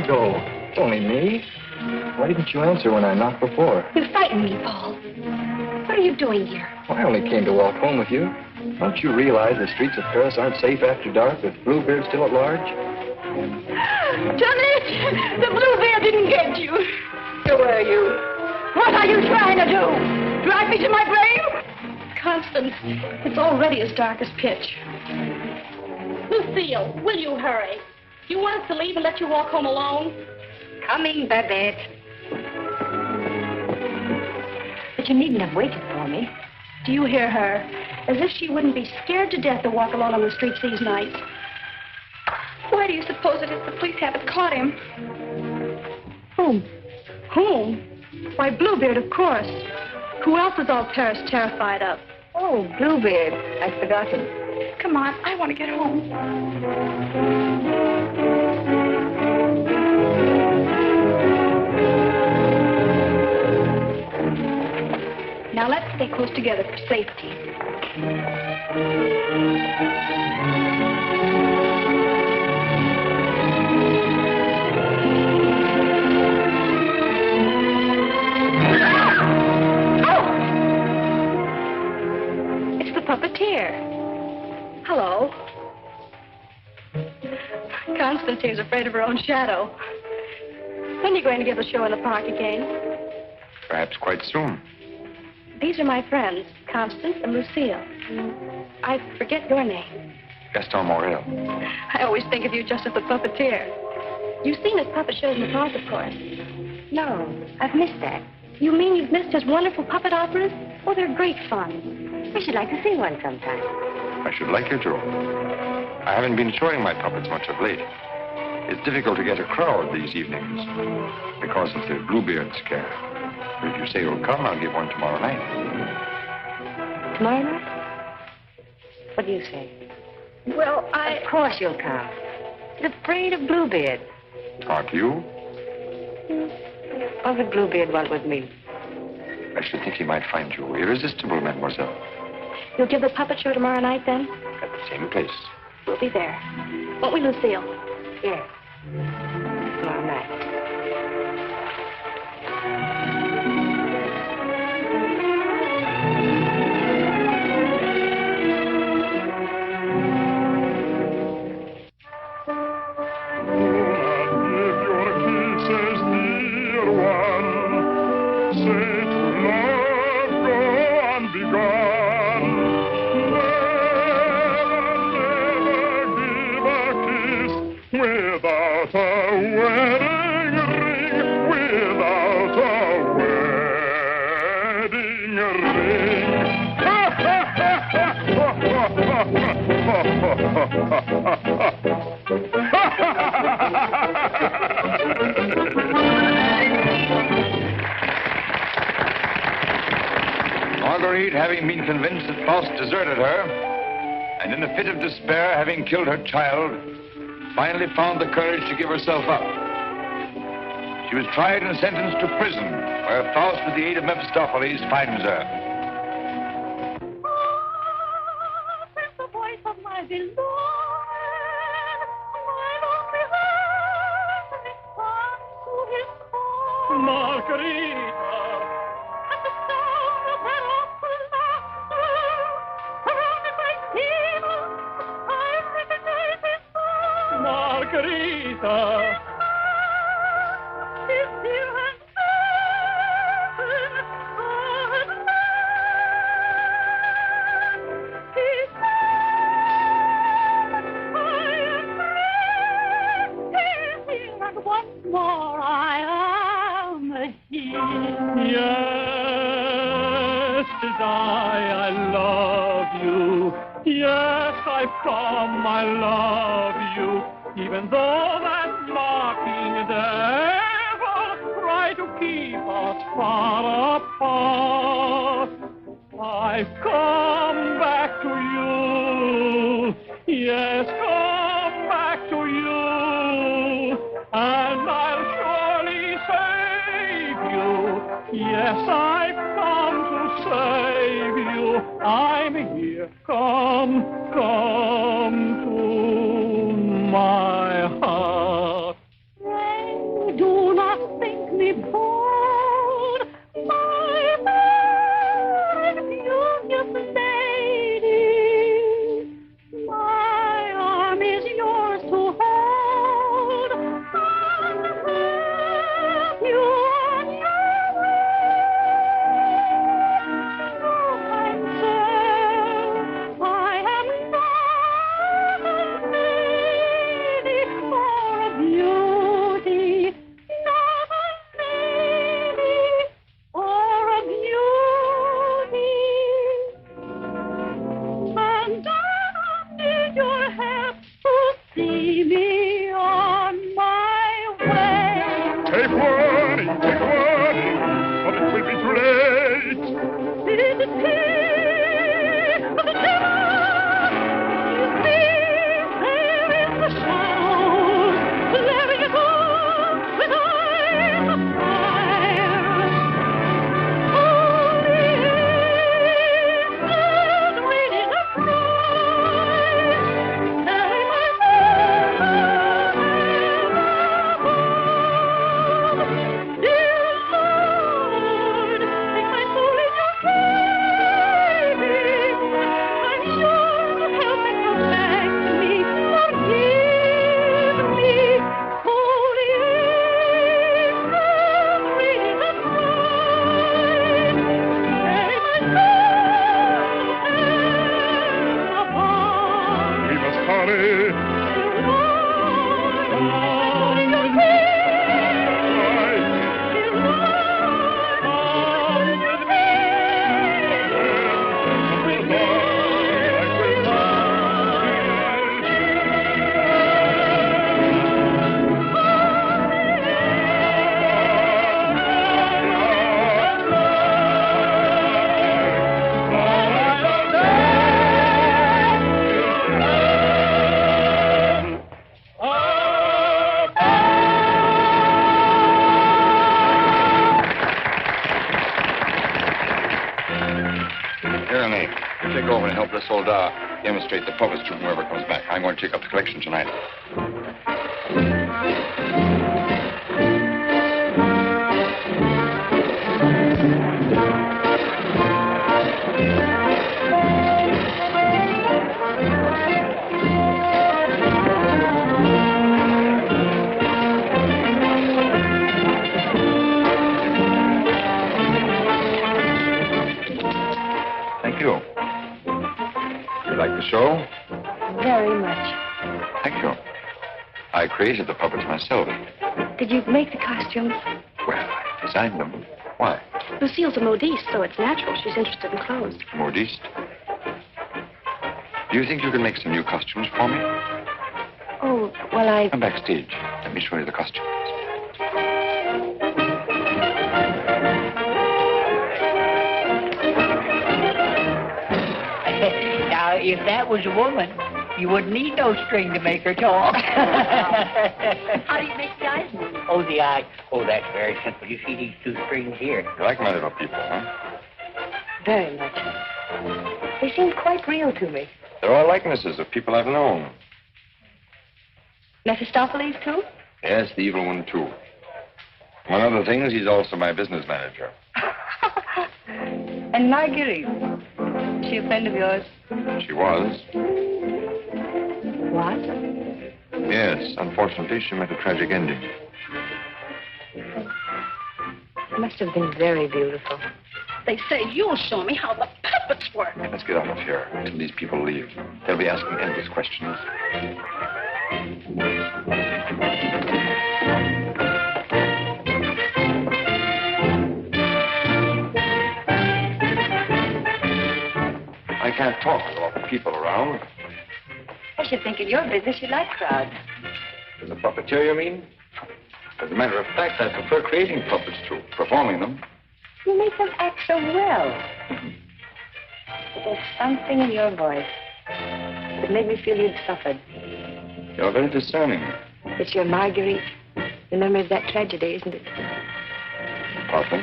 Margot, it's only me. Why didn't you answer when I knocked before? You frightened me, Paul. What are you doing here? Well, I only came to walk home with you. Don't you realize the streets of Paris aren't safe after dark with Bluebeard still at large? Johnny, the Bluebeard didn't get you. Who are you? What are you trying to do? Drive me to my grave? Constance, it's already as dark as pitch. Lucille, will you hurry? Do you want us to leave and let you walk home alone? Coming, Babette. But you needn't have waited for me. Do you hear her? As if she wouldn't be scared to death to walk alone on the streets these nights. Why do you suppose it is the police haven't caught him? Whom? Whom? Why, Bluebeard, of course. Who else is all Paris terrified of? Oh, Bluebeard. I'd forgotten. Come on, I want to get home. Now let's stay close together for safety. It's the puppeteer. Hello. Constance seems afraid of her own shadow. When are you going to give the show in the park again? Perhaps quite soon. These are my friends, Constance and Lucille. I forget your name. Gaston Morrell. I always think of you just as the puppeteer. You've seen his puppet shows in the park, of course. No, I've missed that. You mean you've missed his wonderful puppet operas? Oh, they're great fun. We should like to see one sometime. I should like you to. I haven't been showing my puppets much of late. It's difficult to get a crowd these evenings because of the Bluebeard scare. But if you say you'll come, I'll give one tomorrow night. Tomorrow night? What do you say? Well, Of course you'll come. He's afraid of Bluebeard. Aren't you? What would Bluebeard want with me? I should think he might find you irresistible, mademoiselle. you'll give the puppet show tomorrow night, then? At the same place. We'll be there. Won't we, Lucille? Yes. Tomorrow night. Marguerite, having been convinced that Faust deserted her, and in a fit of despair, having killed her child, finally found the courage to give herself up. She was tried and sentenced to prison, where Faust, with the aid of Mephistopheles, finds her. It's the voice of my beloved, my lonely heart responds to his call. Margarita! At the sound of that awful laughter, surrounded by demons, I recognize his voice. Margarita! His dear and open heart. He said, I am here, and once more I am here. Yes, 'tis I love you. Yes, I've come, I love you. Even though that mocking devil try to keep us far apart, I've come back to you. Yes, come back to you. And I'll surely save you. Yes, I've come to save you. I'm here. Come to my heart. Rain Renee. You take over and help this old demonstrate the puppets to whoever comes back. I'm going to take up the collection tonight. Thank you. You like the show? Very much. Thank you. I created the puppets myself. Did you make the costumes? Well, I designed them. Why? Lucille's a modiste, so it's natural she's interested in clothes. Modiste. Do you think you can make some new costumes for me? Oh, well, Come backstage. Let me show you the costumes. Now, if that was a woman, you wouldn't need no string to make her talk. How do you make the eyes move? Oh, the eye. Oh, that's very simple. You see these two strings here? You like my little people, huh? Very much. They seem quite real to me. They're all likenesses of people I've known. Mephistopheles, too? Yes, the evil one, too. Among other things, he's also my business manager. And Marguerite. She a friend of yours? She was. What? Yes, unfortunately, she met a tragic ending. It must have been very beautiful. They say you'll show me how the puppets work. Let's get out of here until these people leave. They'll be asking endless questions. I can't talk with all the people around. I should think in your business you like crowds. As a puppeteer, you mean? As a matter of fact, I prefer creating puppets to performing them. You make them act so well. But there's something in your voice that made me feel you'd suffered. You're very discerning. It's your Marguerite, the memory of that tragedy, isn't it? Partly.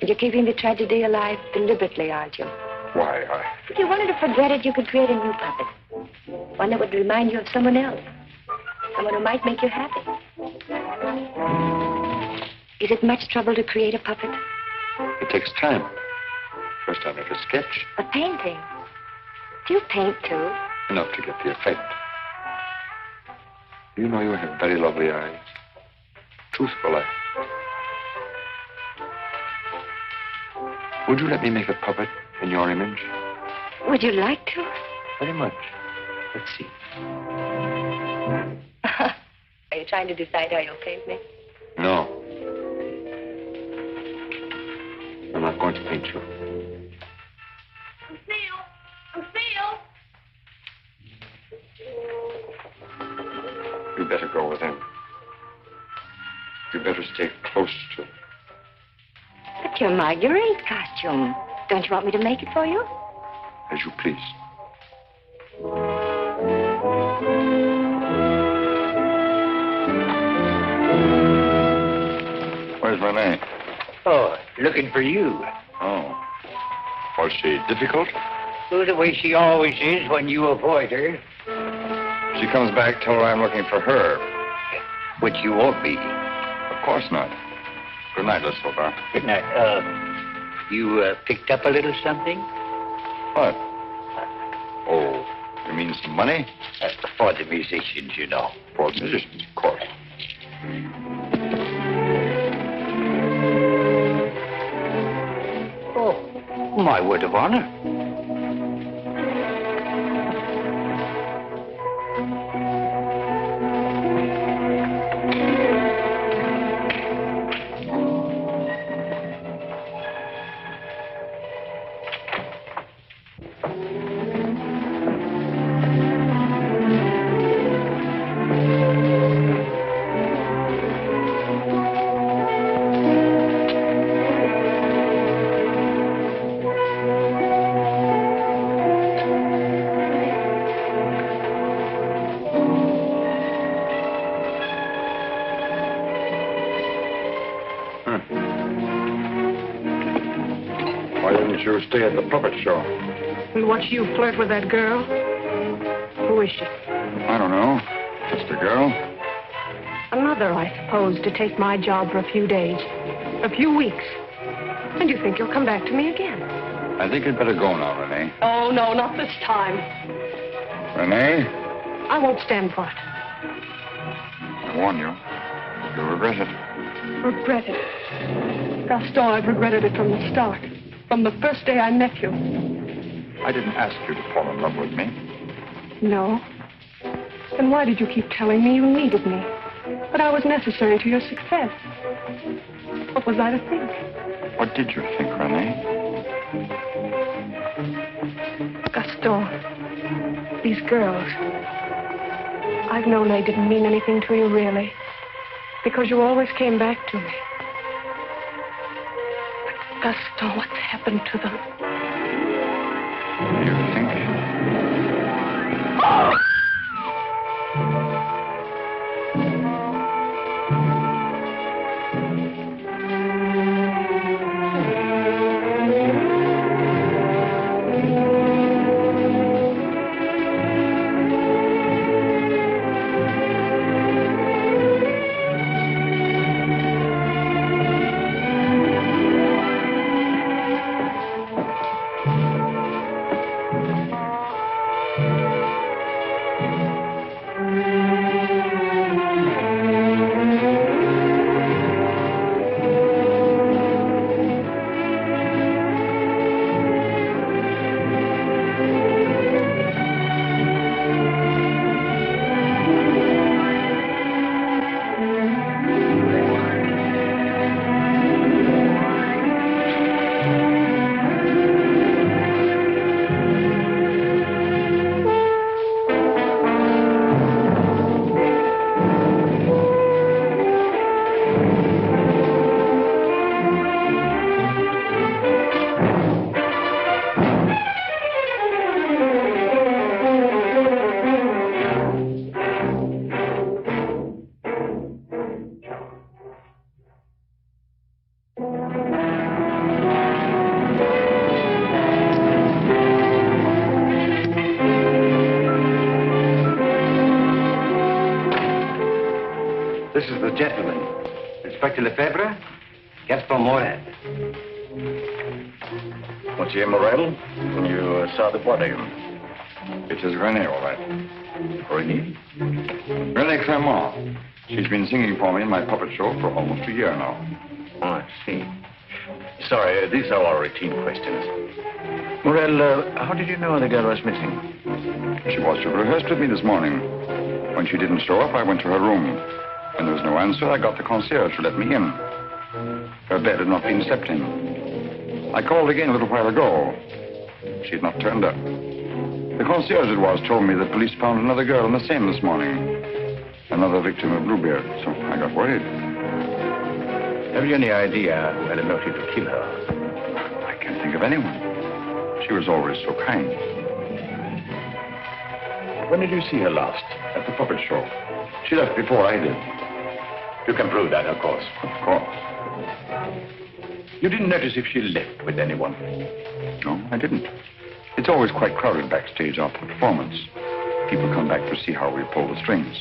And you're keeping the tragedy alive deliberately, aren't you? Why, If you wanted to forget it, you could create a new puppet. One that would remind you of someone else. Someone who might make you happy. Is it much trouble to create a puppet? It takes time. First I make a sketch. A painting? Do you paint, too? Enough to get the effect. You know you have very lovely eyes. Truthful eyes. Would you let me make a puppet in your image? Would you like to? Very much. Let's see. Are you trying to decide how you'll paint me? No. I'm not going to paint you. Lucille! You better go with him. You better stay close to him. But your Marguerite costume. Don't you want me to make it for you? As you please. Where's Renee? Oh, looking for you. Oh. Was she difficult? Oh, the way she always is when you avoid her. If she comes back, tell her I'm looking for her. Which you won't be. Of course not. Good night, Miss Hobart. Good night. You picked up a little something? What? Oh, you mean some money? For the musicians, you know. For musicians, of course. Oh, my word of honor. didn't you stay at the puppet show? And watch you flirt with that girl? Who is she? I don't know. Just a girl. Another, I suppose, to take my job for a few days. A few weeks. And you think you'll come back to me again? I think you'd better go now, Renee. Oh, no, not this time. Renee? I won't stand for it. I warn you. You'll regret it. Regret it? Gaston, I've regretted it from the start. From the first day I met you. I didn't ask you to fall in love with me. No. Then why did you keep telling me you needed me? That I was necessary to your success? What was I to think? What did you think, Renee? Gaston, these girls, I've known they didn't mean anything to you, really, because you always came back to me. But Gaston, what's happened to them? You think? This is the gentleman. Inspector Lefebvre, Gaston Morrell. Monsieur Morrell, you saw the body. It is Renee, all right. Renee? Renee Clermont. She's been singing for me in my puppet show for almost a year now. Oh, I see. Sorry, these are all routine questions. Morrell, how did you know the girl was missing? She was to rehearse with me this morning. When she didn't show up, I went to her room. When there was no answer, I got the concierge to let me in. Her bed had not been slept in. I called again a little while ago. She had not turned up. The concierge it was told me the police found another girl in the Seine this morning. Another victim of Bluebeard, so I got worried. Have you any idea who had a motive to kill her? I can't think of anyone. She was always so kind. When did you see her last? At the puppet show. She left before I did. You can prove that, of course. Of course. You didn't notice if she left with anyone? No, I didn't. It's always quite crowded backstage after the performance. People come back to see how we pull the strings.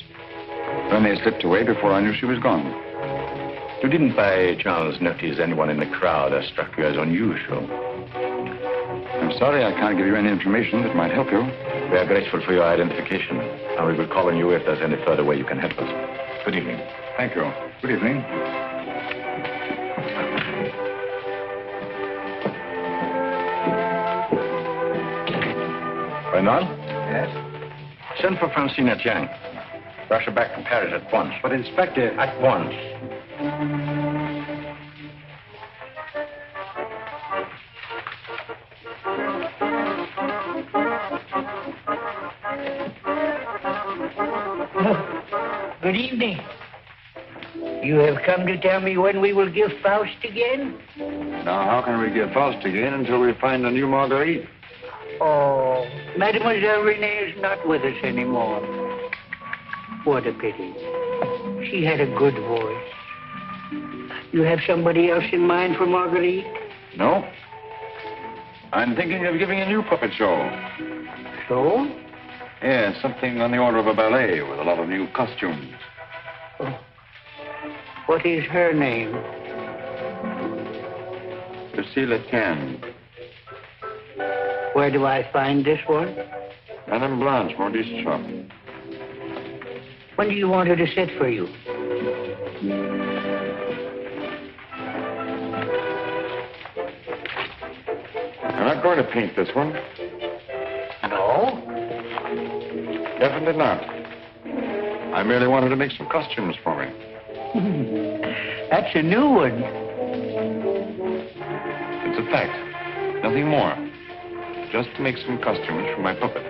Renee slipped away before I knew she was gone. You didn't by chance notice anyone in the crowd that struck you as unusual? I'm sorry I can't give you any information that might help you. We are grateful for your identification, and we will call on you if there's any further way you can help us. Good evening. Thank you. Good evening. Renan? Yes? Send for Francine Tiang. Rush her back from Paris at once. But, Inspector... At once. Good evening. You have come to tell me when we will give Faust again? Now, how can we give Faust again until we find a new Marguerite? Oh, Mademoiselle Renee is not with us anymore. What a pity. She had a good voice. You have somebody else in mind for Marguerite? No. I'm thinking of giving a new puppet show. So? Yeah, something on the order of a ballet with a lot of new costumes. Oh. What is her name? Lucille Can. Where do I find this one? Madame Blanche, Maurice's shop. When do you want her to sit for you? I'm not going to paint this one. No? Definitely not. I merely wanted to make some costumes for me. That's a new one. It's a fact. Nothing more. Just to make some costumes for my puppets.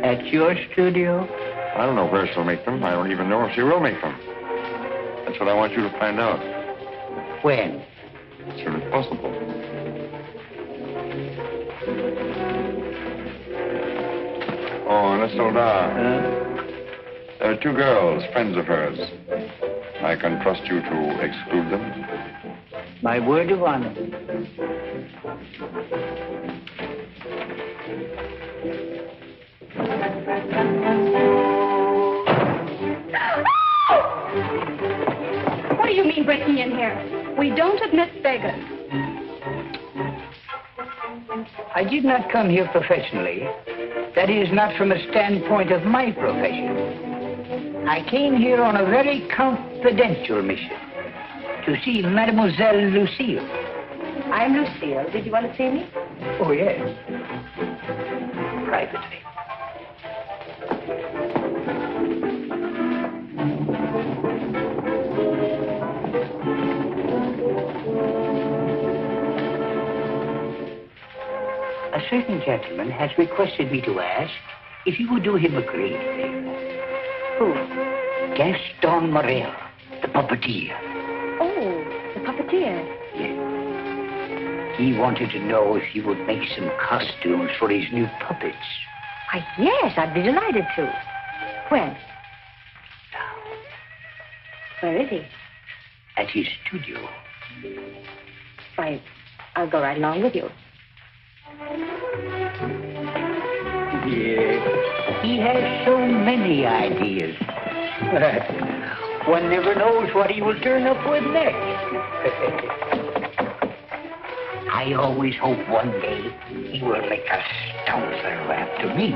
At your studio? I don't know where she'll make them. I don't even know if she will make them. That's what I want you to find out. When? As soon as possible. Oh, and a soldat. There are two girls, friends of hers. I can trust you to exclude them. My word of honor. What do you mean breaking in here? We don't admit beggars. I did not come here professionally. That is, not from a standpoint of my profession. I came here on a very confidential mission to see Mademoiselle Lucille. I'm Lucille. Did you want to see me? Oh, yes. Privately. A certain gentleman has requested me to ask if you would do him a great favor. Who? Gaston Morrell, the puppeteer. Oh, the puppeteer. Yes. He wanted to know if you would make some costumes for his new puppets. Why, yes, I'd be delighted to. When? Now, Where is he? at his studio. Why, I'll go right along with you. Yes. He has so many ideas. One never knows what he will turn up with next. I always hope one day he will make a stouter after me.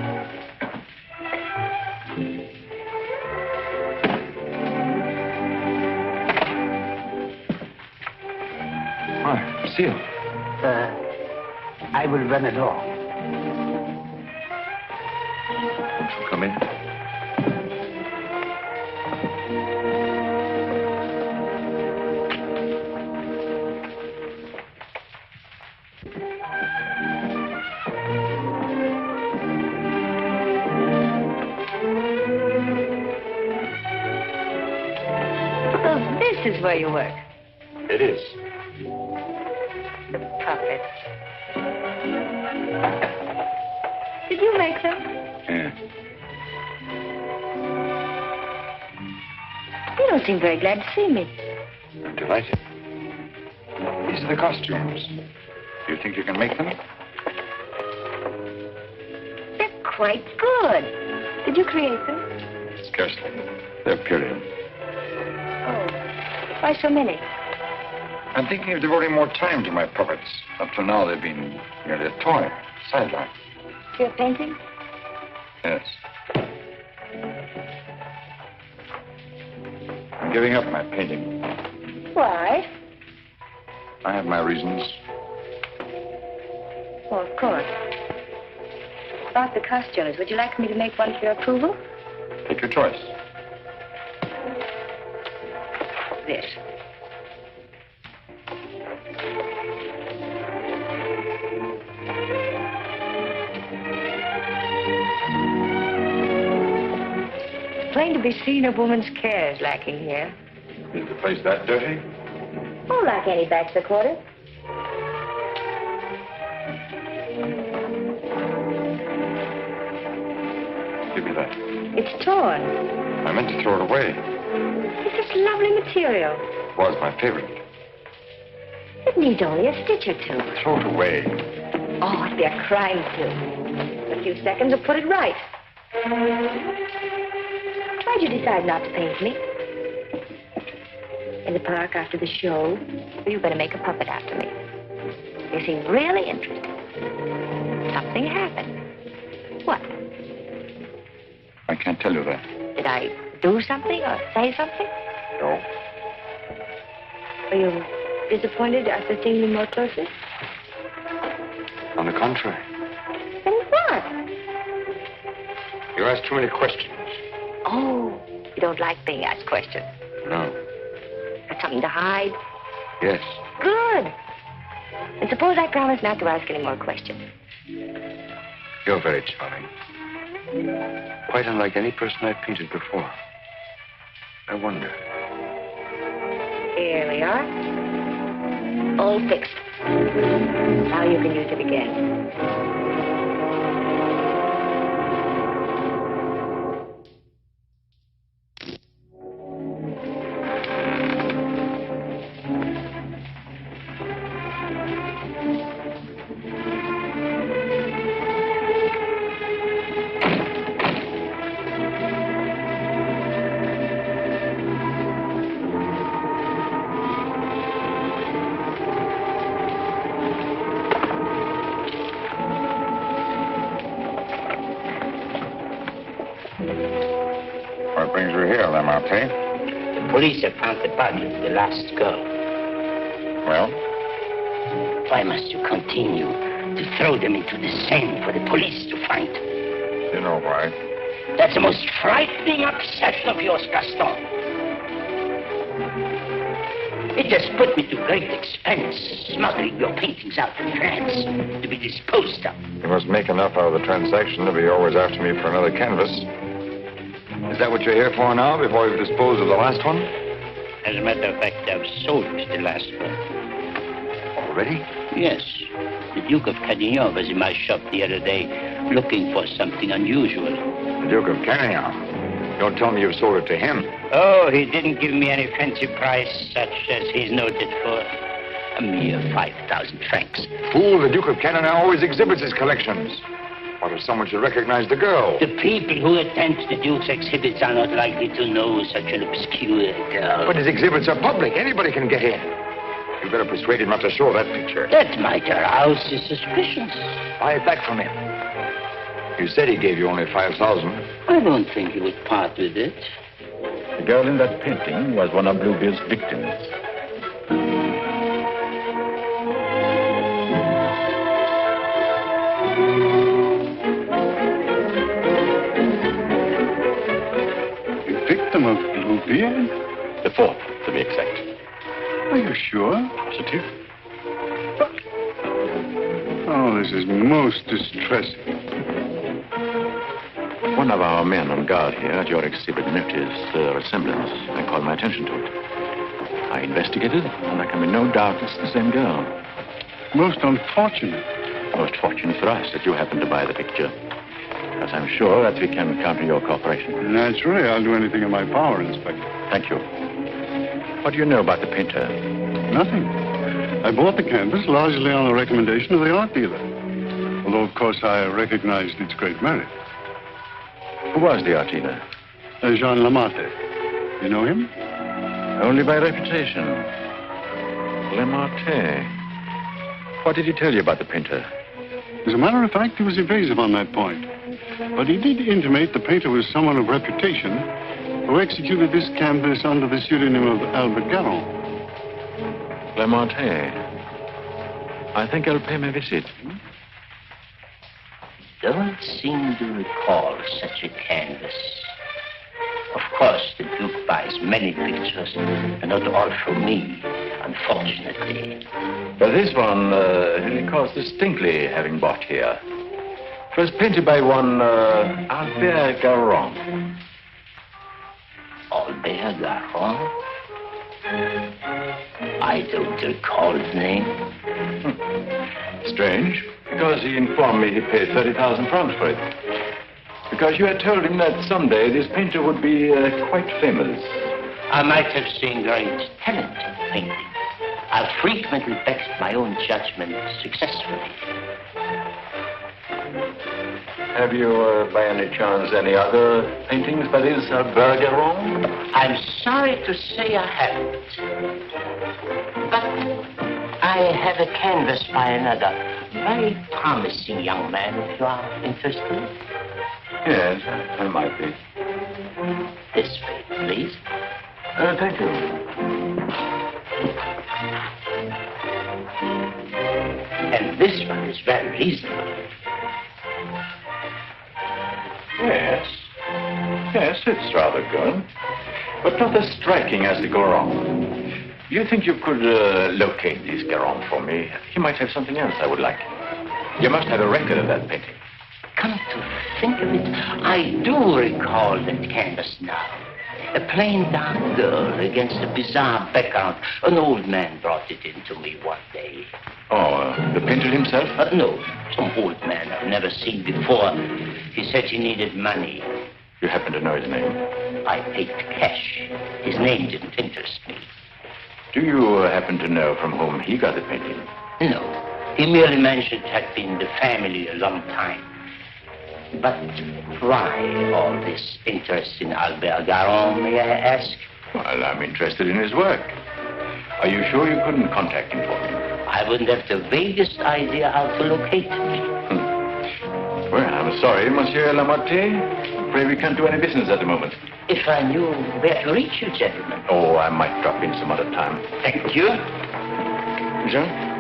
Hi, Lucille. I will run along. Won't you come in? So this is where you work. It is. The puppets. Did you make them? Yeah. You don't seem very glad to see me. I'm delighted. These are the costumes. Do you think you can make them? They're quite good. Did you create them? Scarcely. They're period. Oh, why so many? I'm thinking of devoting more time to my puppets. Up till now, they've been merely a toy, sideline. You're painting? Yes. I'm giving up my painting. Why? I have my reasons. Oh, of course. About the costumes, would you like me to make one for your approval? Take your choice. This. It's plain to be seen a woman's care is lacking here. Is the place that dirty? Oh, like any bachelor quarter. Give me that. It's torn. I meant to throw it away. It's this lovely material. It was my favorite. It needs only a stitch or two. Throw it away. Oh, it'd be a crime to. A few seconds will put it right. Why'd you decide not to paint me? In the park after the show, were you going to make a puppet after me? You seem really interested. Something happened. What? I can't tell you that. Did I do something or say something? No. Were you disappointed after seeing me more closely? On the contrary. Then what? You asked too many questions. Oh, you don't like being asked questions. No. Got something to hide? Yes. Good. And suppose I promise not to ask any more questions. You're very charming. Quite unlike any person I've painted before. I wonder. Here we are. All fixed. Now you can use it again. What brings you here, Lamarte? The police have found the body of the last girl. Well? Why must you continue to throw them into the Seine for the police to find? You know why. That's the most frightening obsession of yours, Gaston. It has put me to great expense, smuggling your paintings out to France to be disposed of. You must make enough out of the transaction to be always after me for another canvas. Is that what you're here for now, before you've disposed of the last one? As a matter of fact, I've sold the last one. Already? Yes. The Duke of Carradine was in my shop the other day looking for something unusual. The Duke of Carradine? Don't tell me you've sold it to him. Oh, he didn't give me any fancy price such as he's noted for. A mere 5,000 francs. Fool, the Duke of Carradine always exhibits his collections. What if someone should recognize the girl? The people who attend the Duke's exhibits are not likely to know such an obscure girl. But his exhibits are public. Anybody can get in. You better persuade him not to show that picture. That might arouse his suspicions. Buy it back from him. You said he gave you only 5,000. I don't think he would part with it. The girl in that painting was one of Bluebeard's victims. Victim of Bluebeard? The fourth, to be exact. Are you sure? Positive. Oh, this is most distressing. One of our men on guard here at your exhibit noticed the resemblance and called my attention to it. I investigated, and there can be no doubt it's the same girl. Most unfortunate. Most fortunate for us that you happened to buy the picture. Because I'm sure that we can count on your cooperation. Naturally, I'll do anything in my power, Inspector. Thank you. What do you know about the painter? Nothing. I bought the canvas largely on the recommendation of the art dealer. Although, of course, I recognized its great merit. Who was the art dealer? Jean Lamarte. You know him? Only by reputation. Lamarte. What did he tell you about the painter? As a matter of fact, he was evasive on that point. But he did intimate the painter was someone of reputation who executed this canvas under the pseudonym of Albert Garon. Lamarte. I think I'll pay him a visit. Don't seem to recall such a canvas. Of course, the Duke buys many pictures, and not all from me, unfortunately. But this one, he recalls distinctly having bought here. It was painted by one Albert Garon. Albert Garon? I don't recall the name. Strange, because he informed me he paid 30,000 francs for it. Because you had told him that someday this painter would be quite famous. I might have seen great talent in painting. I've frequently backed my own judgment successfully. Have you, by any chance, any other paintings by this Albert Garon? I'm sorry to say I haven't. But I have a canvas by another very promising young man, if you are interested. Yes, I might be. This way, please. Thank you. And this one is very reasonable. Yes. Yes, it's rather good. But not as striking as the Garon. Do you think you could locate this Garon for me? He might have something else I would like. You must have a record of that painting. Come to think of it, I do recall that canvas now. A plain dark girl against a bizarre background. An old man brought it in to me one day. Oh, the painter himself? No, some old man I've never seen before. He said he needed money. You happen to know his name? I paid cash. His name didn't interest me. Do you happen to know from whom he got the painting? No. He merely mentioned it had been in the family a long time. But why all this interest in Albert Garon, may I ask? Well, I'm interested in his work. Are you sure you couldn't contact him for me? I wouldn't have the vaguest idea how to locate him. Well, I'm sorry, Monsieur Lamarte. Afraid we can't do any business at the moment. If I knew where to reach you, gentlemen. Oh, I might drop in some other time. Thank you. Jean?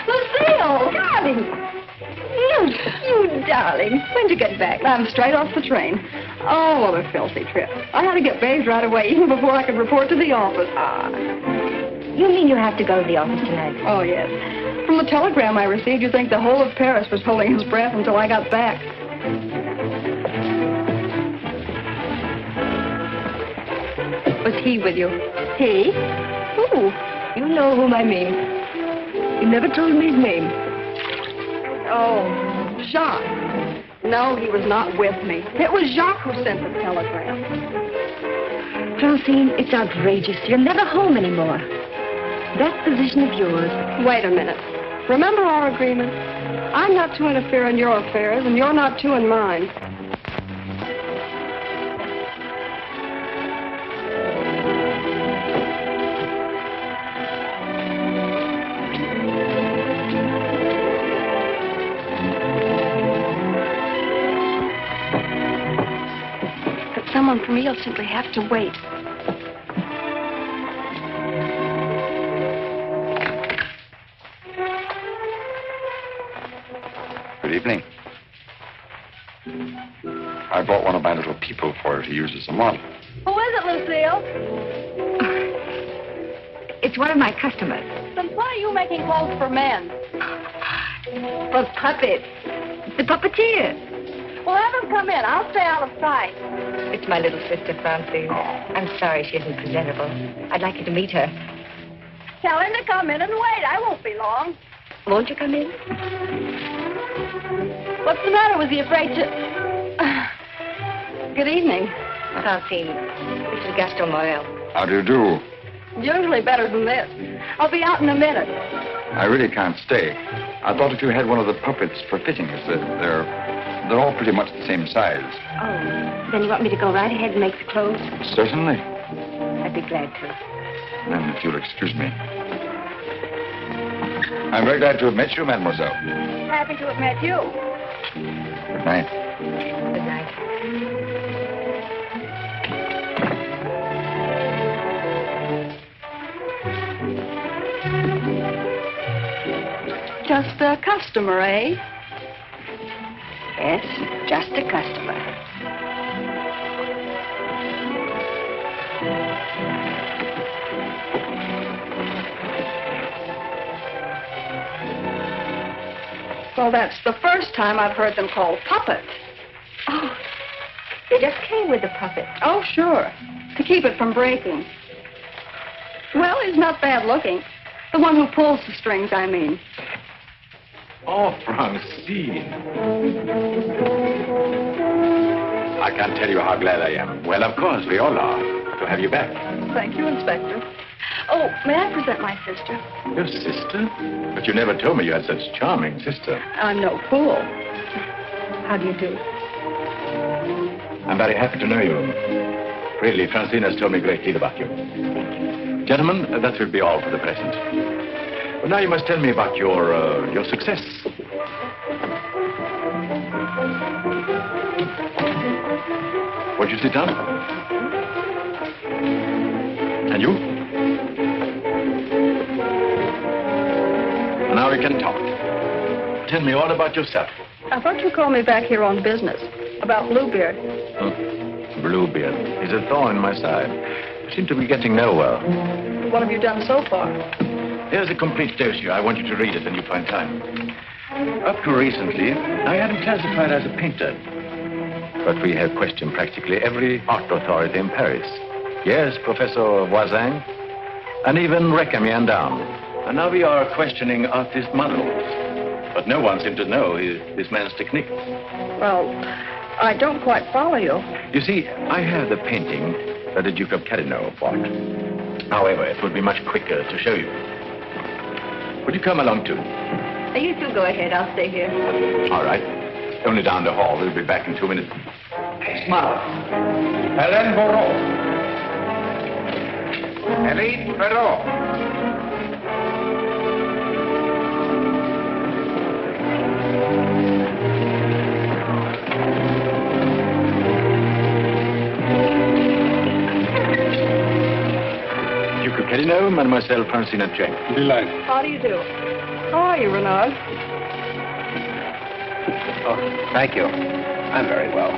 Lucille! Darling! You darling. When'd you get back? I'm straight off the train. Oh, what a filthy trip. I had to get bathed right away, even before I could report to the office. You mean you have to go to the office tonight? Oh, yes. From the telegram I received, you'd think the whole of Paris was holding his breath until I got back. Was he with you? He? Who? You know whom I mean. You never told me his name. Oh, Jacques. No, he was not with me. It was Jacques who sent the telegram. Francine, it's outrageous. You're never home anymore. That position of yours. Wait a minute. Remember our agreement? I'm not to interfere in your affairs, and you're not to in mine. Someone for me will simply have to wait. Good evening. I brought one of my little people for her to use as a model. Who is it, Lucille? It's one of my customers. Then why are you making clothes for men? For puppets. The puppeteer. Well, have him come in. I'll stay out of sight. It's my little sister, Francine. I'm sorry she isn't presentable. I'd like you to meet her. Tell him to come in and wait. I won't be long. Won't you come in? What's the matter? Was he afraid to... Good evening. Francine, this is Gaston Morrell. How do you do? Usually better than this. I'll be out in a minute. I really can't stay. I thought if you had one of the puppets for fittings, they're all pretty much the same size. Oh, then you want me to go right ahead and make the clothes? Certainly. I'd be glad to. Then, if you'll excuse me. I'm very glad to have met you, mademoiselle. Happy to have met you. Good night. Good night. Just a customer, eh? Yes, just a customer. Well, that's the first time I've heard them called puppets. Oh, they just came with the puppet. Oh, sure. To keep it from breaking. Well, he's not bad looking. The one who pulls the strings, I mean. Oh, Francine. I can't tell you how glad I am. Well, of course, we all are to have you back. Thank you, Inspector. Oh, may I present my sister? Your sister? But you never told me you had such a charming sister. I'm no fool. How do you do? I'm very happy to know you. Really, Francine has told me a great deal about you. Gentlemen, that will be all for the present. But now you must tell me about your success. Won't you sit down? And you? Now we can talk. Tell me all about yourself. I thought you called me back here on business. About Bluebeard. Bluebeard. He's a thorn in my side. I seem to be getting nowhere. What have you done so far? Here's a complete dossier. I want you to read it when you find time. Up to recently, I had him classified as a painter. But we have questioned practically every art authority in Paris. Yes, Professor Voisin, and even Recamier down. And now we are questioning artist models. But no one seemed to know this man's technique. Well, I don't quite follow you. You see, I have the painting that the Duke of Carradine bought. However, it would be much quicker to show you. Would you come along too? You two go ahead. I'll stay here. All right. Only down the hall. We'll be back in 2 minutes. Smile. Hélène Bourreau. Hélène Bourreau. Duke of Carradine, Mademoiselle Francine Jane. Delighted. How do you do? How are you, Renard? Oh, thank you. I'm very well.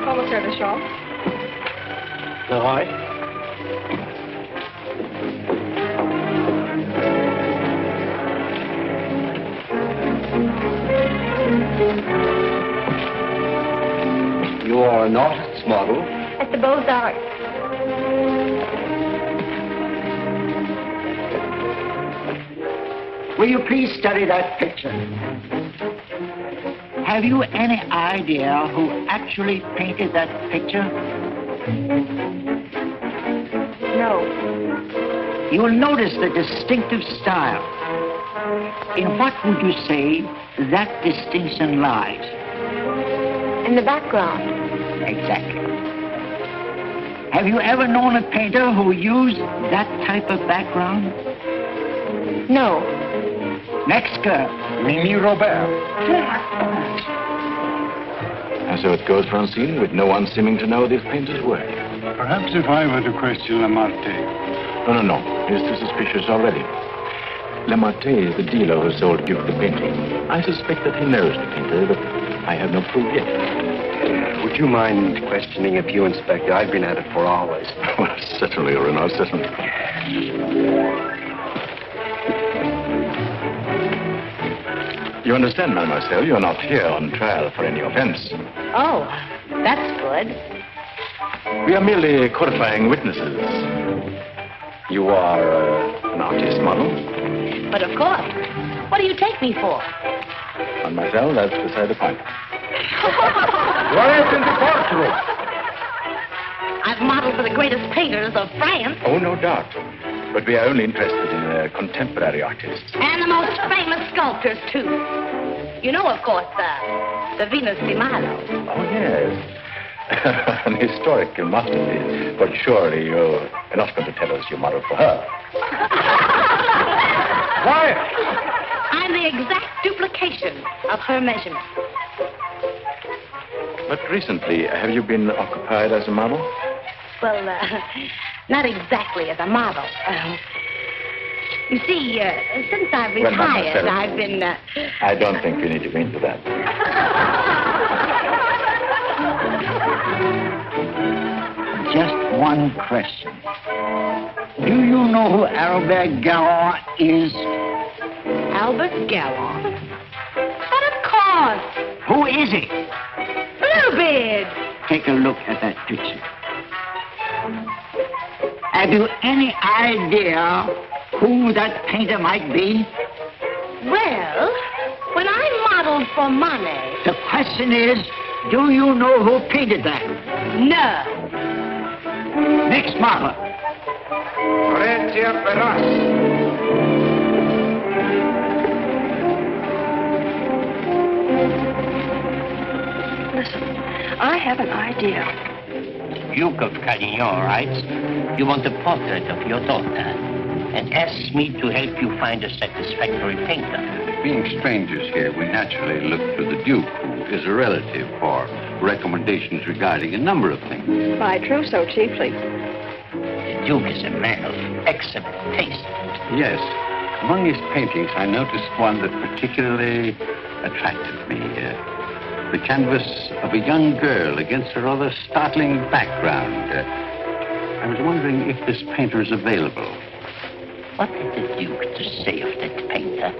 Commissaire de Champ. All right. You are an artist's model? At the Beaux-Arts. Will you please study that picture? Have you any idea who actually painted that picture? No. You will notice the distinctive style. In what would you say that distinction lies? In the background. Exactly. Have you ever known a painter who used that type of background? No. Next girl. Mimi Robert. And so it goes, Francine, with no one seeming to know this painter's work. Perhaps if I were to question Lamarte. No. He's too suspicious already. Lamarte is the dealer who sold Duke the painting. I suspect that he knows the painter, but I have no proof yet. Would you mind questioning a few, Inspector? I've been at it for hours. Well, certainly, Renee, certainly. You understand, mademoiselle, you're not here on trial for any offense. Oh, that's good. We are merely qualifying witnesses. You are an artist model? But of course. What do you take me for? Mademoiselle, that's beside the point. Right in the courtroom. I've modeled for the greatest painters of France. Oh, no doubt. But we are only interested in contemporary artists. And the most famous sculptors, too. You know, of course, the Venus de Milo. Oh, yes. An historical masterpiece. But surely you're not going to tell us you modeled for her. Quiet. I'm the exact duplication of her measurements. But recently, have you been occupied as a model? Well, not exactly as a model. You see, since I've Well, retired, mademoiselle, I've been... I don't think we need to go into that. Just one question. Do you know who Albert Garon is? Albert Garon? But of course. Who is he? Bluebeard. Take a look at that picture. Have you any idea who that painter might be? Well, when I modeled for money... The question is, do you know who painted that? No. Next model. Listen, I have an idea. Duke of Carradine writes, you want a portrait of your daughter and asks me to help you find a satisfactory painter. Being strangers here, we naturally look to the Duke, who is a relative, for recommendations regarding a number of things. My trousseau, chiefly. The Duke is a man of excellent taste. Yes. Among his paintings, I noticed one that particularly attracted me. The canvas of a young girl against a rather startling background. I was wondering if this painter is available. What did the Duke to say of that painter?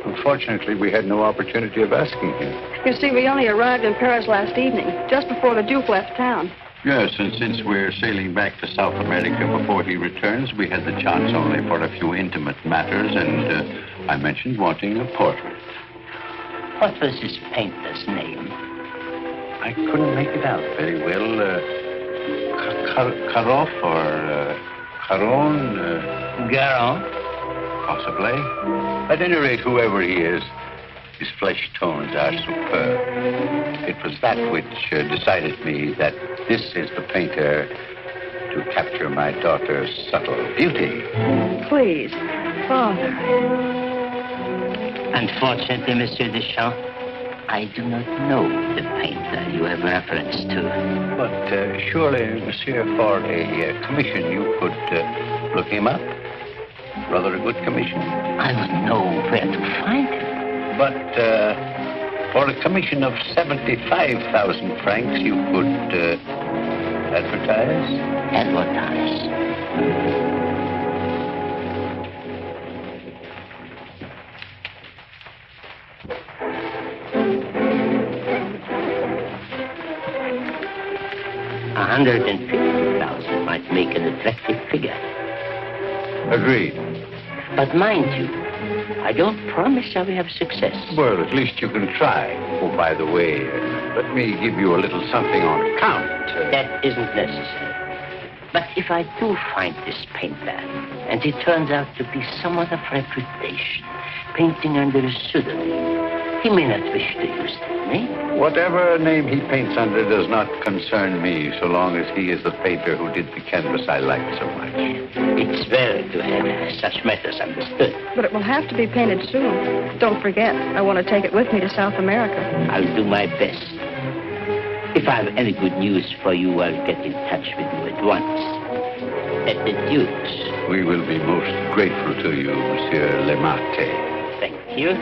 Unfortunately, we had no opportunity of asking him. You see, we only arrived in Paris last evening, just before the Duke left town. Yes, and since we're sailing back to South America before he returns, we had the chance only for a few intimate matters, and I mentioned wanting a portrait. What was this painter's name? I couldn't make it out very well. Karoff or Caron? Garon? Possibly. At any rate, whoever he is, his flesh tones are superb. It was that which decided me that this is the painter to capture my daughter's subtle beauty. Please, Father. Unfortunately, Monsieur Deschamps, I do not know the painter you have reference to. But surely, Monsieur, for a commission, you could look him up. Rather a good commission. I would know where to find him. But for a commission of 75,000 francs, you could advertise? Advertise. 150,000 might make an attractive figure. Agreed. But mind you, I don't promise I will have success. Well, at least you can try. Oh, by the way, let me give you a little something on account. That isn't necessary. But if I do find this painter, and he turns out to be someone of reputation, painting under a pseudonym, he may not wish to use that name. Whatever name he paints under does not concern me, so long as he is the painter who did the canvas I like so much. It's well to have such matters understood. But it will have to be painted soon. Don't forget, I want to take it with me to South America. I'll do my best. If I have any good news for you, I'll get in touch with you at once. At the Duke's. We will be most grateful to you, Monsieur Lamarte. Thank you.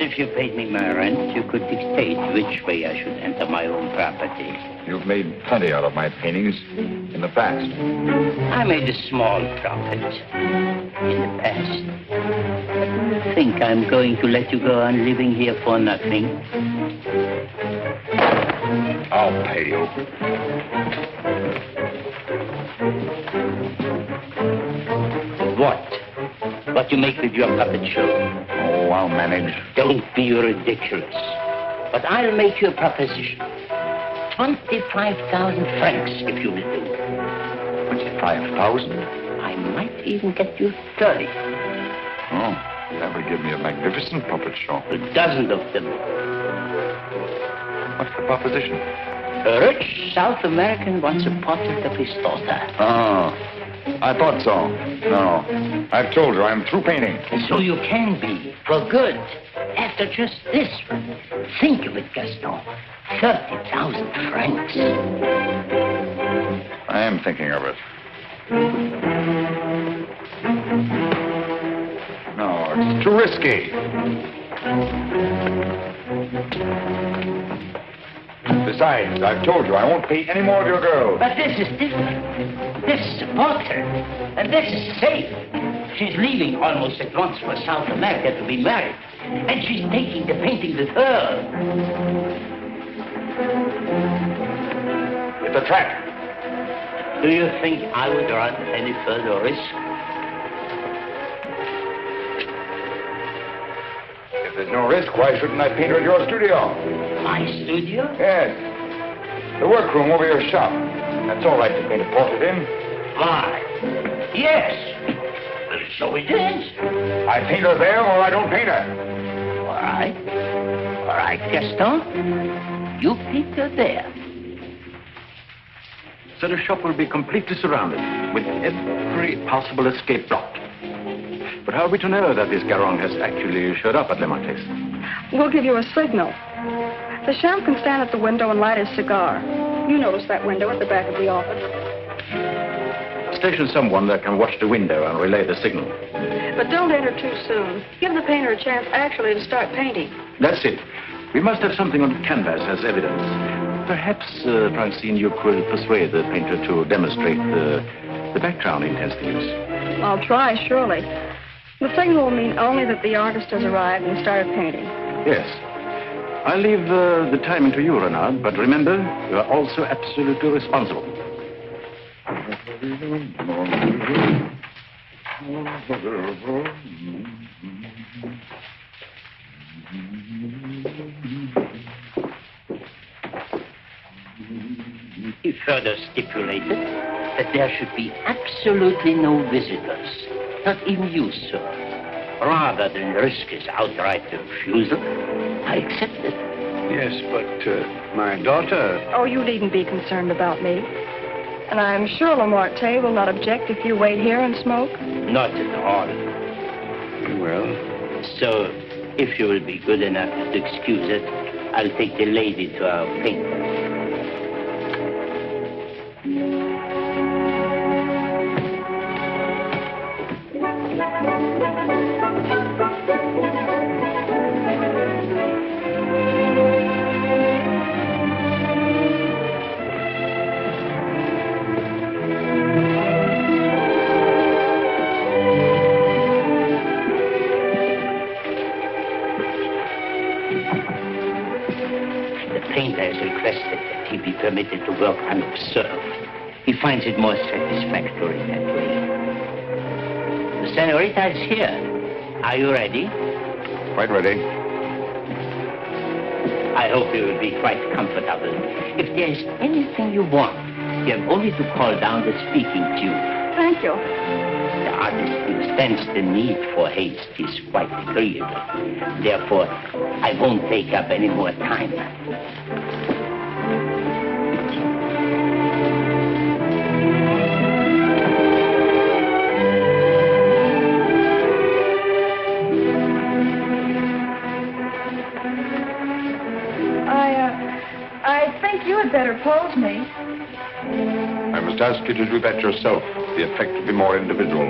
If you paid me my rent, you could dictate which way I should enter my own property. You've made plenty out of my paintings in the past. I made a small profit in the past. But do you think I'm going to let you go on living here for nothing? I'll pay you. What? What you make with your puppet show? Oh, I'll manage. Don't be ridiculous. But I'll make you a proposition. 25,000 francs, if you will do. 25,000? I might even get you 30. Oh, that would give me a magnificent puppet show. A dozen of them. What's the proposition? A rich South American wants a portrait of his daughter. Oh, I thought so. No. I've told her I'm through painting. So you can be, for good. After just this one. Think of it, Gaston. 30,000 francs. I am thinking of it. No, it's too risky. Besides, I've told you I won't pay any more of your girls. But this is different. This is a portrait. And this is safe. She's leaving almost at once for South America to be married. And she's taking the painting with her. It's a trap. Do you think I would run any further risk? If there's no risk, why shouldn't I paint her at your studio? My studio? Yes. The workroom over your shop. That's all right to paint a portrait in. Why? Yes. So it is. I paint her there or I don't paint her. All right. All right, Gaston. You paint her there. So the shop will be completely surrounded with every possible escape blocked. But how are we to know that this Garon has actually showed up at Lamarte's? We'll give you a signal. The chef can stand at the window and light his cigar. You notice that window at the back of the office. Station someone that can watch the window and relay the signal. But don't enter too soon. Give the painter a chance actually to start painting. That's it. We must have something on the canvas as evidence. Perhaps, Francine, you could persuade the painter to demonstrate the background he intends to use. I'll try, surely. The signal will mean only that the artist has arrived and started painting. Yes. I'll leave the timing to you, Renard, but remember, you are also absolutely responsible. He further stipulated that there should be absolutely no visitors, not even you, sir. Rather than risk his outright refusal, I accepted. Yes, but my daughter... Oh, you needn't be concerned about me. And I'm sure Lamarte will not object if you wait here and smoke. Not at all. Well... So, if you will be good enough to excuse it, I'll take the lady to our painter. Permitted to work unobserved. He finds it more satisfactory that way. The senorita is here. Are you ready? Quite ready. I hope you will be quite comfortable. If there is anything you want, you have only to call down the speaking tube. Thank you. The artist understands the need for haste. He's quite agreeable. Therefore, I won't take up any more time. Better pose me. I must ask you to do that yourself. The effect will be more individual.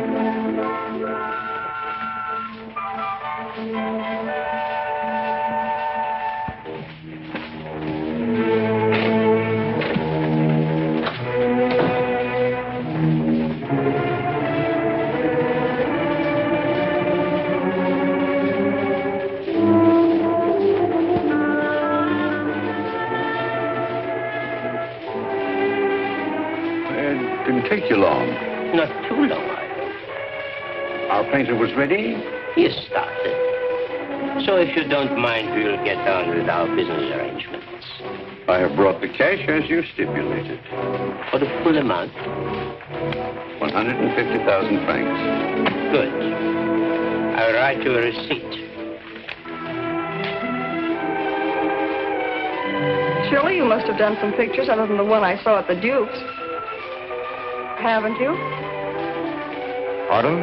Take you long. Not too long, I hope. Our painter was ready? He started. So if you don't mind, we'll get on with our business arrangements. I have brought the cash as you stipulated. For the full amount? 150,000 francs. Good. I'll write you a receipt. Surely you must have done some pictures other than the one I saw at the Duke's. Haven't you? Pardon?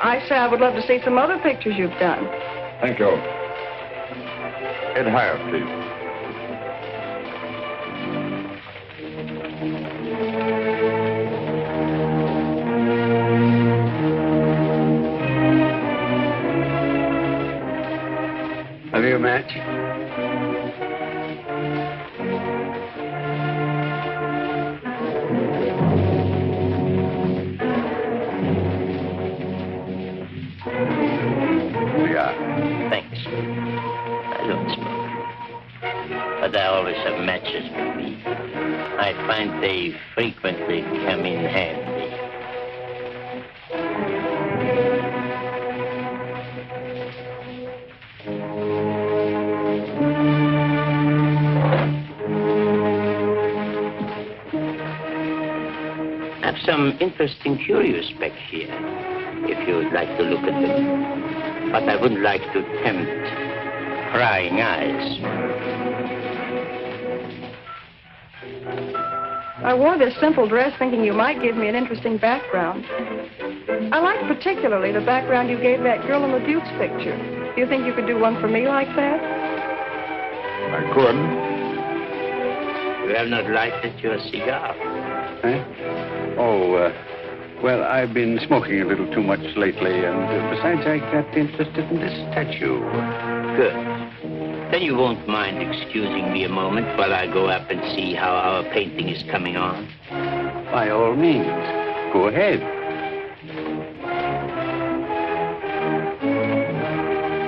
I say I would love to see some other pictures you've done. Thank you. Head higher, please. Have you a match? Thanks. I don't smoke. But I always have matches with me. I find they frequently come in handy. I have some interesting curios back here, if you would like to look at them. But I wouldn't like to tempt prying eyes. I wore this simple dress thinking you might give me an interesting background. I like particularly the background you gave that girl in the Duke's picture. Do you think you could do one for me like that? I could. You have not lighted your cigar. Eh? Oh, well, I've been smoking a little too much lately, and besides, I got interested in this statue. Good. Then you won't mind excusing me a moment while I go up and see how our painting is coming on? By all means. Go ahead.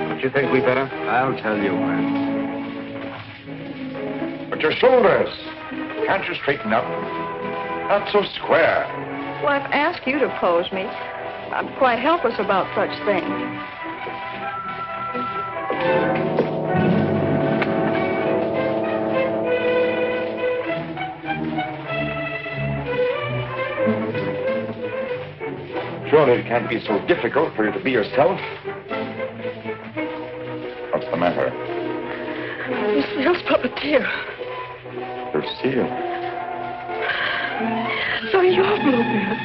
Don't you think we better? I'll tell you when. But your shoulders. Can't you straighten up? Not so square. Well, I've asked you to pose me. I'm quite helpless about such things. Surely it can't be so difficult for you to be yourself. What's the matter? Lucille's puppeteer. Lucille. So you're Bluebeard.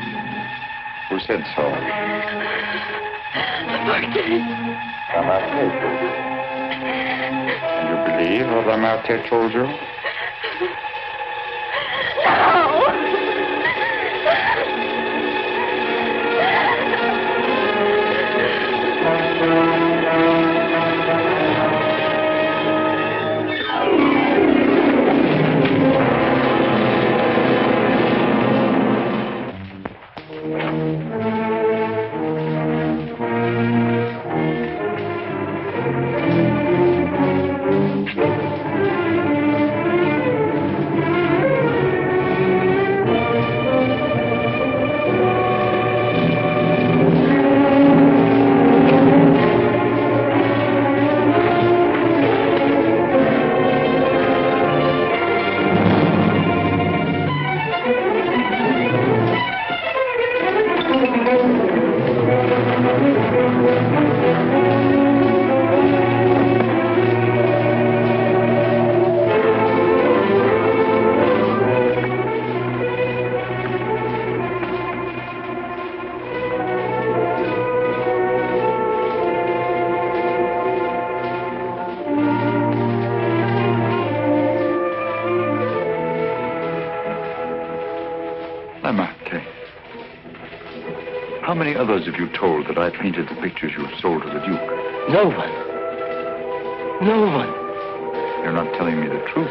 Who said so? Lamarte. Lamarte. And you believe what Lamarte told you? How many others have you told that I painted the pictures you have sold to the Duke? No one. No one. You're not telling me the truth.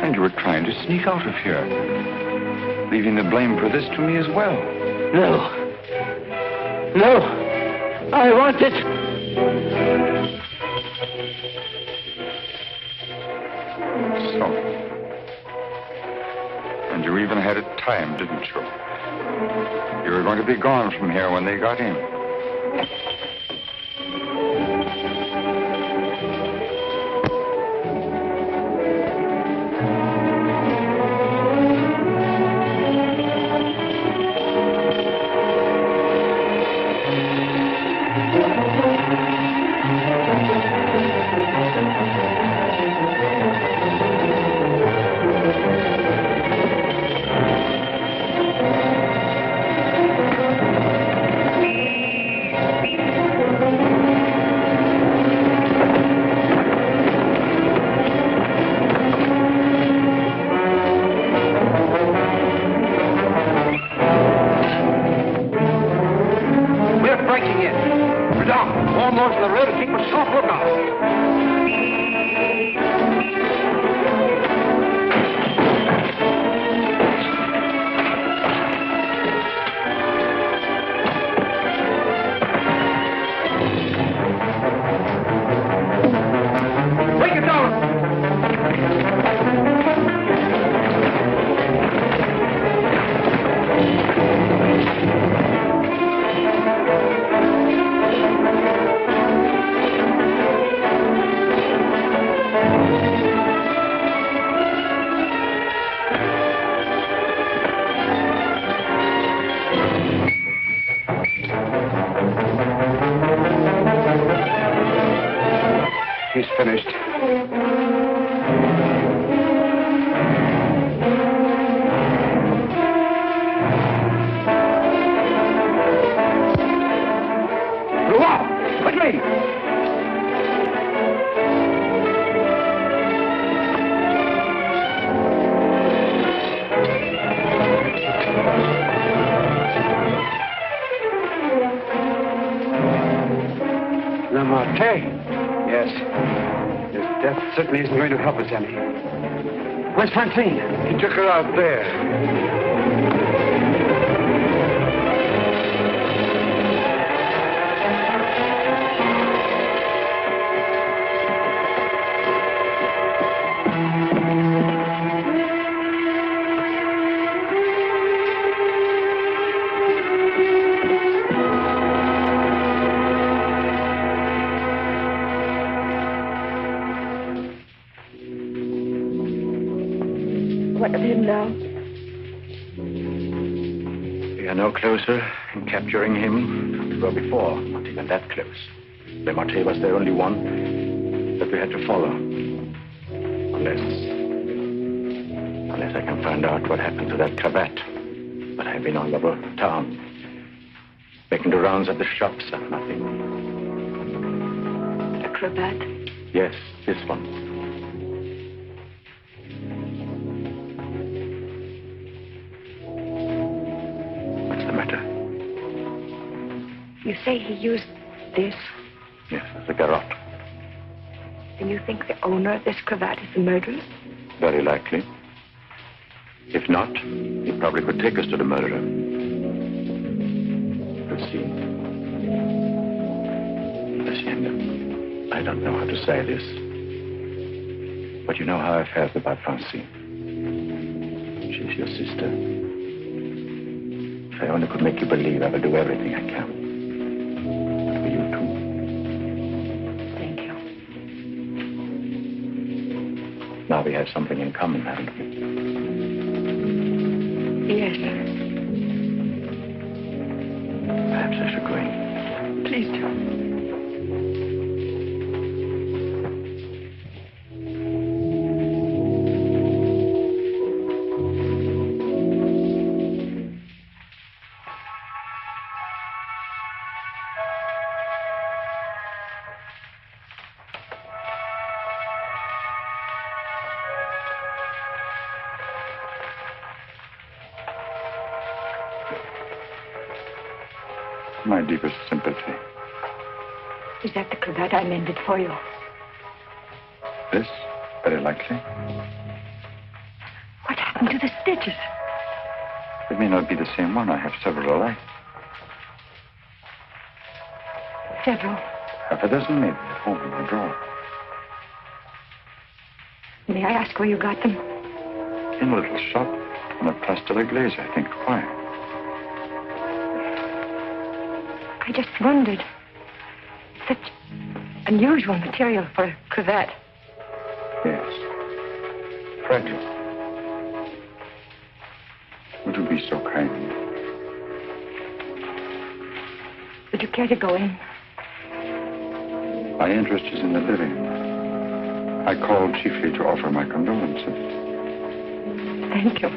And you were trying to sneak out of here, leaving the blame for this to me as well. No. No. I want it. So. And you even had it timed, didn't you? You were going to be gone from here when they got in. Okay. Yes. His death certainly isn't going to help us any. Where's Francine? He took her out there. What of him now? We are no closer in capturing him than we were before. Not even that close. Lamarte was the only one that we had to follow. Unless I can find out what happened to that cravat. But I've been all over town, making the rounds at the shops and nothing. The cravat? Yes, this one. What's the matter? You say he used this? Yes, the garrote. Then you think the owner of this cravat is the murderer? Very likely. If not, he probably could take us to the murderer. Lucille. Lucienne, I don't know how to say this. But you know how I felt about Francine. She's your sister. If I only could make you believe, I will do everything I can. For you too. Thank you. Now we have something in common, haven't we? Yes. Perhaps I should go in. Please do. My deepest sympathy. Is that the cravat I mended for you? This? Very likely. What happened to the stitches? It may not be the same one. I have several alike. Several. Half a dozen maybe at home in my drawer. May I ask where you got them? In a little shop on a Place de la Glaise, I think. Why? I just wondered. Such unusual material for a cravat. Yes. Fragile. Would you be so kind? Would you care to go in? My interest is in the living. I called chiefly to offer my condolences. Thank you.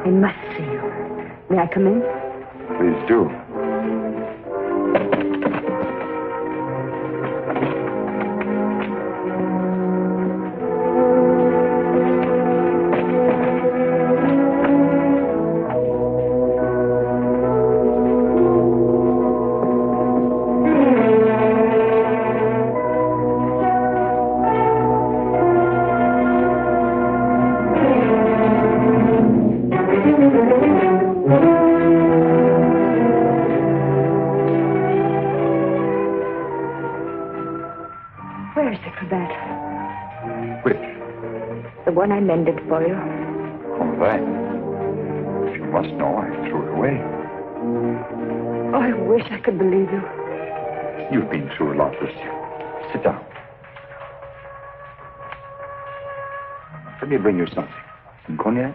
I must see you. May I come in? Please do. One I mended for you. Oh, that. If you must know, I threw it away. Oh, I wish I could believe you. You've been through a lot, Lucille. Sit down. Let me bring you something. Some cognac?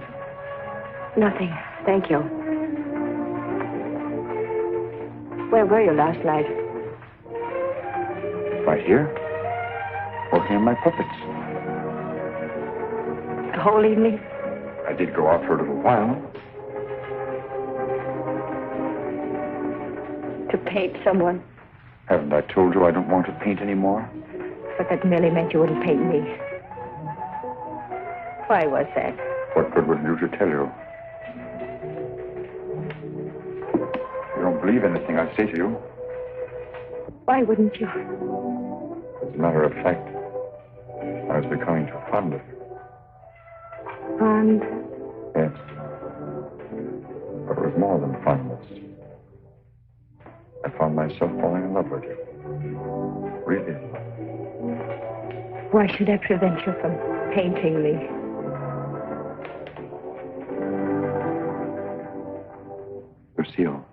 Nothing. Thank you. Where were you last night? Right here. Working on my puppets. The whole evening? I did go out for a little while. To paint someone. Haven't I told you I don't want to paint anymore? But that merely meant you wouldn't paint me. Why was that? What good would it do to tell you? You don't believe anything I say to you. Why wouldn't you? As a matter of fact, I was becoming too fond of you. Fond? Yes. But it was more than fondness. I found myself falling in love with you. Really in love. Why should that prevent you from painting me? Lucille,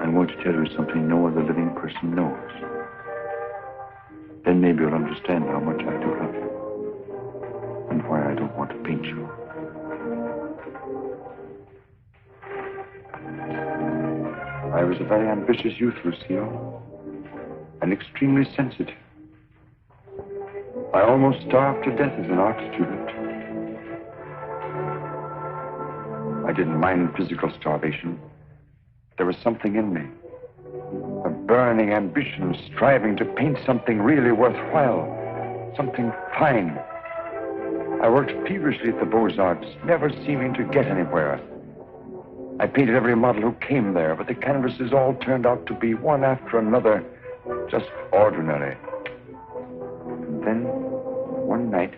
I want to tell you something no other living person knows. Then maybe you'll understand how much I do love you. And why I don't want to paint you. I was a very ambitious youth, Lucille. And extremely sensitive. I almost starved to death as an art student. I didn't mind physical starvation. There was something in me. A burning ambition striving to paint something really worthwhile. Something fine. I worked feverishly at the Beaux-Arts, never seeming to get anywhere. I painted every model who came there, but the canvases all turned out to be one after another, just ordinary. And then, one night,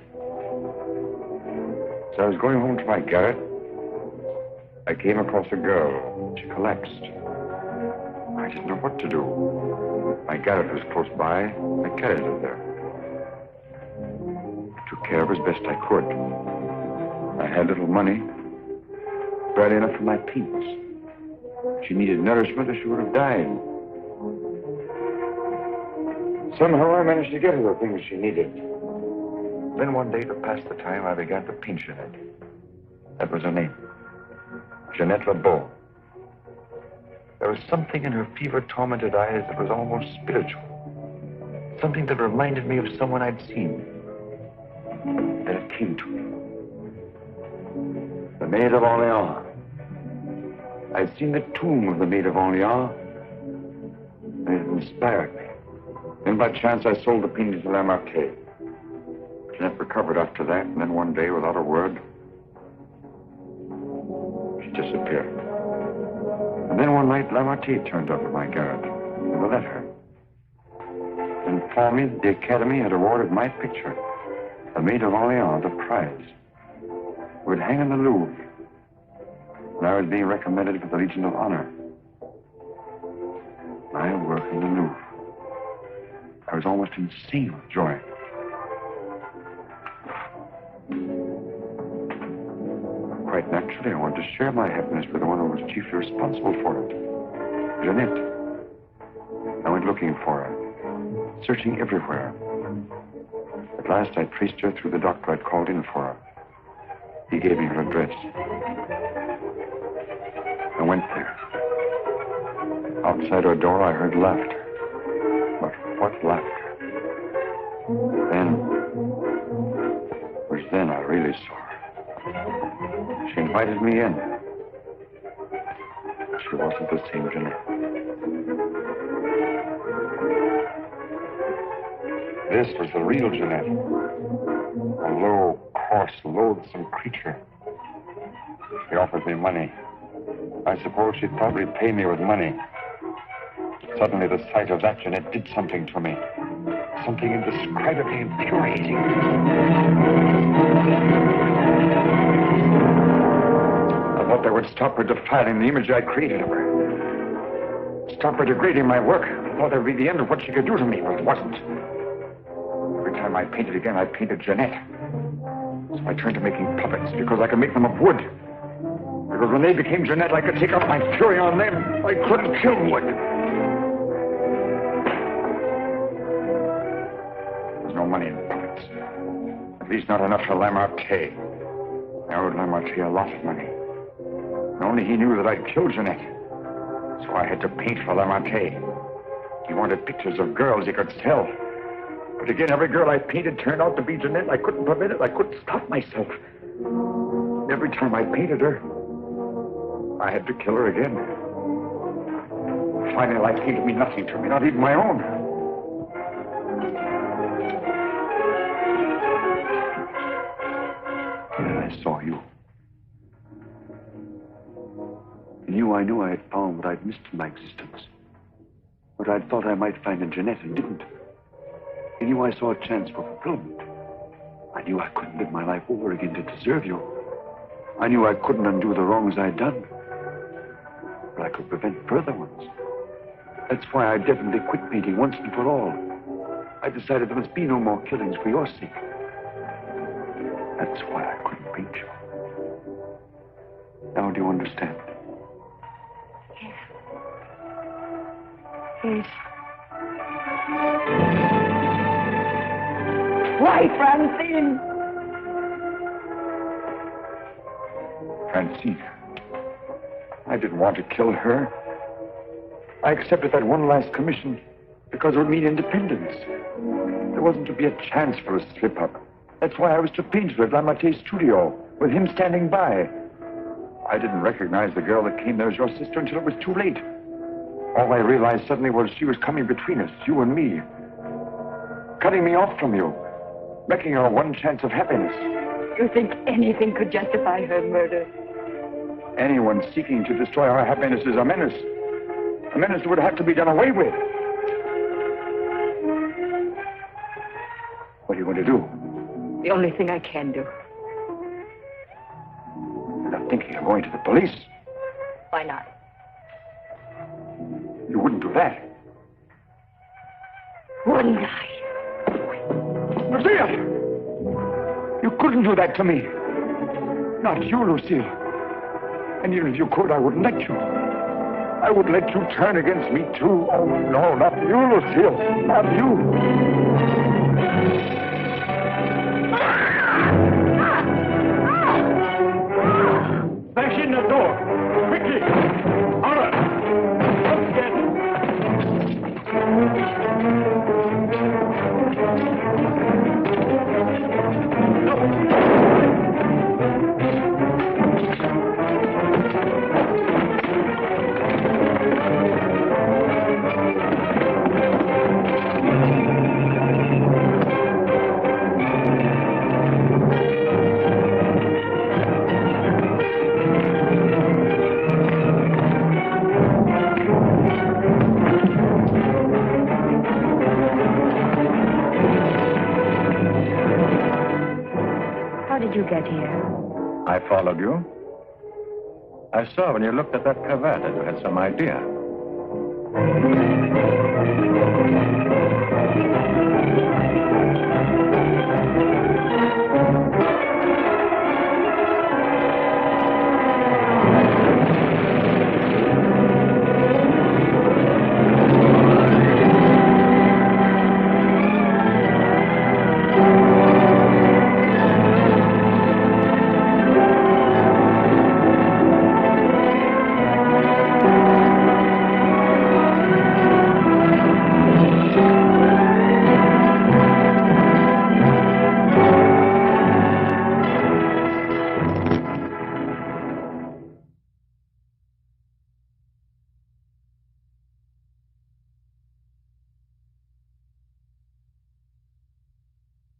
as I was going home to my garret, I came across a girl. She collapsed. I didn't know what to do. My garret was close by. I carried her there. I took care of her as best I could. I had little money, barely enough for my paints. She needed nourishment or she would have died. Somehow I managed to get her the things she needed. Then one day, to pass the time, I began to paint Jeanette. That was her name. Jeanette LeBeau. There was something in her fever-tormented eyes that was almost spiritual. Something that reminded me of someone I'd seen. Then it came to me. The Maid of Orleans. I'd seen the tomb of the Maid of Orleans, and it inspired me. Then by chance I sold the painting to Lamarte. Jeanette recovered after that, and then one day, without a word, she disappeared. And then one night, Lamarte turned up at my garret with a letter. And informed me that the Academy had awarded my picture, The Maid of Orleans, a prize. It would hang in the Louvre. And I was being recommended for the Legion of Honor. I work in the Louvre. I was almost insane with joy. Quite naturally, I wanted to share my happiness with the one who was chiefly responsible for it, Jeanette. I went looking for her, searching everywhere. At last, I traced her through the doctor I'd called in for her. He gave me her address. I went there. Outside her door, I heard laughter. But what laughter? Then I really saw her. She invited me in. She wasn't the same Jeanette. This was the real Jeanette. A low, coarse, loathsome creature. She offered me money. I suppose she'd probably pay me with money. Suddenly, the sight of that Jeanette did something to me. Something indescribably infuriating. I thought that would stop her defiling the image I created of her. Stop her degrading my work. I thought that would be the end of what she could do to me, but it wasn't. Every time I painted again, I painted Jeanette. So I turned to making puppets because I could make them of wood. Because when they became Jeanette, I could take out my fury on them. I couldn't kill wood. There's no money in puppets. At least not enough for Lamarte. I owed Lamarte a lot of money. And only he knew that I'd killed Jeanette. So I had to paint for Lamarte. He wanted pictures of girls he could sell. But again, every girl I painted turned out to be Jeanette. I couldn't prevent it. I couldn't stop myself. Every time I painted her, I had to kill her again. Finally, life came to mean nothing to me, not even my own. And I saw you. In you, I knew I had found what I'd missed in my existence. What I'd thought I might find in Jeanette and didn't. In you, I saw a chance for fulfillment. I knew I couldn't live my life over again to deserve you. I knew I couldn't undo the wrongs I'd done. But I could prevent further ones. That's why I definitely quit painting once and for all. I decided there must be no more killings for your sake. That's why I couldn't paint you. Now do you understand? Yes. Yes. Why, Francine? Francine. I didn't want to kill her. I accepted that one last commission because it would mean independence. There wasn't to be a chance for a slip-up. That's why I was to paint her at Lamarte's studio, with him standing by. I didn't recognize the girl that came there as your sister until it was too late. All I realized suddenly was she was coming between us, you and me. Cutting me off from you. Wrecking our one chance of happiness. You think anything could justify her murder? Anyone seeking to destroy our happiness is a menace. A menace that would have to be done away with. What are you going to do? The only thing I can do. You're not thinking of going to the police? Why not? You wouldn't do that. Wouldn't I? Lucille! You couldn't do that to me. Not you, Lucille. And even if you could, I wouldn't let you. I would let you turn against me, too. Oh, no, not you, Lucille. Not you. Bash in the door. Quickly. All right. Let's get it. You get here? I followed you. I saw when you looked at that cravat that you had some idea.